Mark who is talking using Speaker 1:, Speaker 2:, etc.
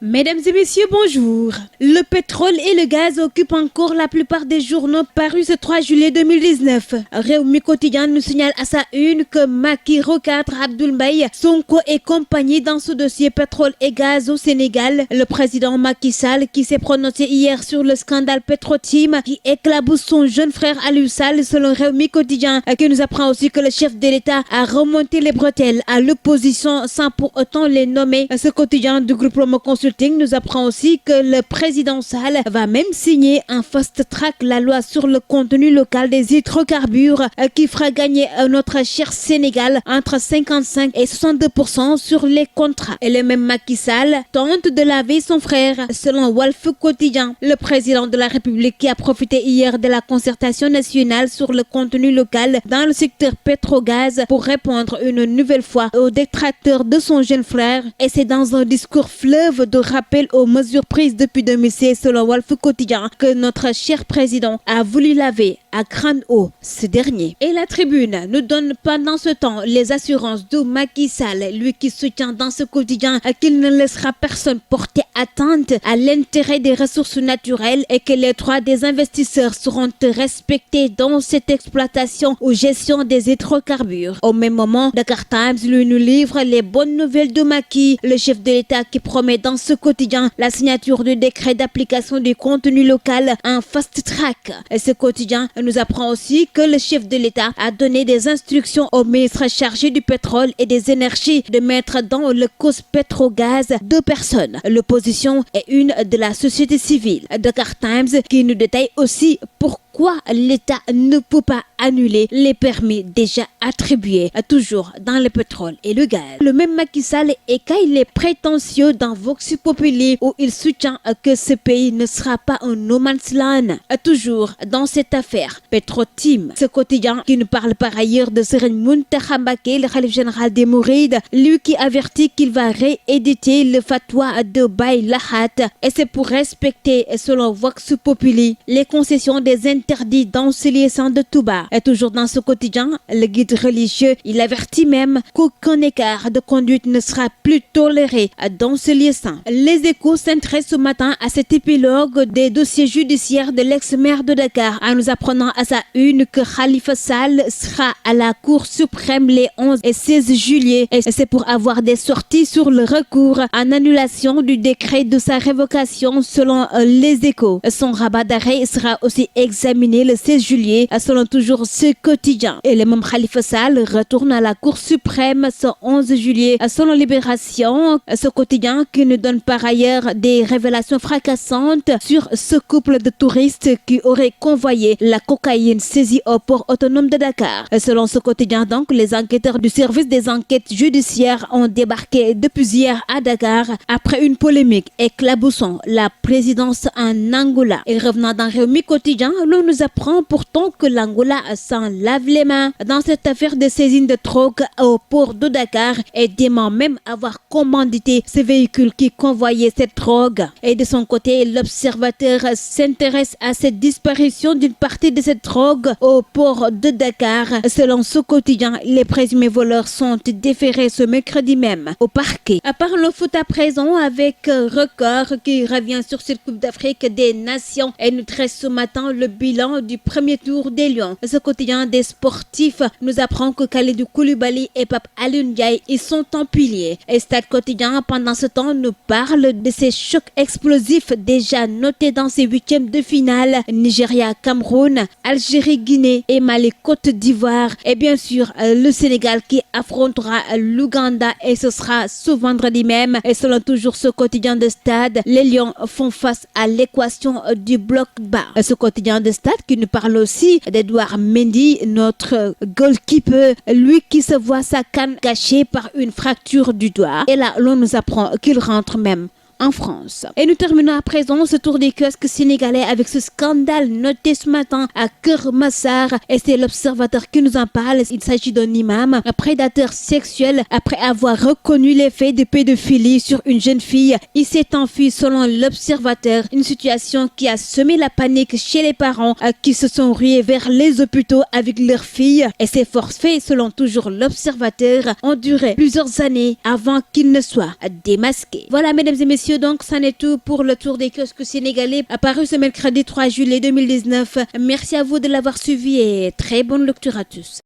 Speaker 1: Mesdames et messieurs, bonjour. Le pétrole et le gaz occupent encore la plupart des journaux parus ce 3 juillet 2019. Rewmi Quotidien nous signale à sa une que Macky recadre Abdoul Mbaye, Sonko et compagnie dans ce dossier pétrole et gaz au Sénégal. Le président Macky Sall qui s'est prononcé hier sur le scandale Petrotim qui éclabousse son jeune frère Aliou Sall selon Rewmi Quotidien, qui nous apprend aussi que le chef de l'État a remonté les bretelles à l'opposition sans pour autant les nommer. Ce quotidien du groupe Promo Consulting nous apprend aussi que le président Sall va même signer un fast-track la loi sur le contenu local des hydrocarbures qui fera gagner notre cher Sénégal entre 55 et 62% sur les contrats. Et le même Macky Sall tente de laver son frère selon Walf Quotidien. Le président de la République qui a profité hier de la concertation nationale sur le contenu local dans le secteur pétrogaz pour répondre une nouvelle fois aux détracteurs de son jeune frère, et c'est dans un discours fleuve de rappel aux mesures prises depuis 2016 selon Walf Quotidien que notre cher président a voulu laver à grande eau ce dernier. Et la Tribune nous donne pendant ce temps les assurances de Macky Sall, lui qui soutient dans ce quotidien qu'il ne laissera personne porter atteinte à l'intérêt des ressources naturelles et que les droits des investisseurs seront respectés dans cette exploitation ou gestion des hydrocarbures. Au même moment, Dakar Times lui nous livre les bonnes nouvelles de Macky, le chef de l'État qui promet dans ce quotidien la signature du décret d'application du contenu local en fast track. Et ce quotidien nous apprend aussi que le chef de l'État a donné des instructions au ministre chargé du pétrole et des énergies de mettre dans le cause pétrogaz 2 personnes, l'opposition et une de la société civile. Dakar Times qui nous détaille aussi pourquoi l'État ne peut pas annuler les permis déjà attribués, toujours dans le pétrole et le gaz. Le même Macky Sall écaille les prétentieux dans Vox Populi où il soutient que ce pays ne sera pas un no man's land. Toujours dans cette affaire Petrotim, ce quotidien qui nous parle par ailleurs de Serigne Mountakha Mbacké, le khalife général des Mourides, lui qui avertit qu'il va rééditer le fatwa de Baye Lahat, et c'est pour respecter, selon Vox Populi, les concessions des interdits dans ce lieu saint de Touba. Et toujours dans ce quotidien, le guide religieux, il avertit même qu'aucun écart de conduite ne sera plus toléré dans ce lieu saint. Les Échos s'intéressent ce matin à cet épilogue des dossiers judiciaires de l'ex-maire de Dakar, en nous apprenant à sa une que Khalifa Sall sera à la Cour suprême les 11 et 16 juillet, et c'est pour avoir des sorties sur le recours en annulation du décret de sa révocation selon les Échos. Son rabat d'arrêt sera aussi examiné le 16 juillet selon toujours ce quotidien. Et le même Khalifa Sall retourne à la Cour suprême ce 11 juillet selon Libération, ce quotidien qui nous donne par ailleurs des révélations fracassantes sur ce couple de touristes qui aurait convoyé la cocaïne saisie au port autonome de Dakar. Selon ce quotidien donc, les enquêteurs du service des enquêtes judiciaires ont débarqué depuis hier à Dakar après une polémique éclaboussant la présidence en Angola. Et revenant dans Rewmi Quotidien, l'on nous apprend pourtant que l'Angola s'en lave les mains dans cette affaire de saisine de drogue au port de Dakar et dément même avoir commandité ce véhicule qui convoyait cette drogue. Et de son côté, l'Observateur s'intéresse à cette disparition d'une partie de cette drogue au port de Dakar. Selon ce quotidien, les présumés voleurs sont déférés ce mercredi même au parquet. À part le foot à présent avec Record qui revient sur cette Coupe d'Afrique des Nations et nous dresse ce matin le bilan du premier tour des Lions. Ce quotidien des sportifs nous apprend que Kalidou Koulibaly et Pape Alioune Ndiaye ils sont en pilier. Et Stade Quotidien pendant ce temps nous parle de ces chocs explosifs déjà notés dans ces huitièmes de finale: Nigeria, Cameroun, Algérie, Guinée et Mali, Côte d'Ivoire, et bien sûr le Sénégal qui affrontera l'Ouganda, et ce sera ce vendredi même. Et selon toujours ce quotidien de Stade, les Lions font face à l'équation du bloc bas. Ce quotidien de Stade qui nous parle aussi d'Edouard Mendy, notre goalkeeper, lui qui se voit sa canne gâchée par une fracture du doigt, et là l'on nous apprend qu'il rentre même en France. Et nous terminons à présent ce tour des kiosques sénégalais avec ce scandale noté ce matin à Keur Massar, et c'est l'Observateur qui nous en parle. Il s'agit d'un imam, un prédateur sexuel. Après avoir reconnu les faits de pédophilie sur une jeune fille, il s'est enfui selon l'Observateur, une situation qui a semé la panique chez les parents qui se sont rués vers les hôpitaux avec leurs filles, et ces forfaits selon toujours l'Observateur ont duré plusieurs années avant qu'ils ne soient démasqués. Voilà mesdames et messieurs, messieurs, donc ça n'est tout pour le tour des kiosques sénégalais apparu ce mercredi 3 juillet 2019. Merci à vous de l'avoir suivi et très bonne lecture à tous.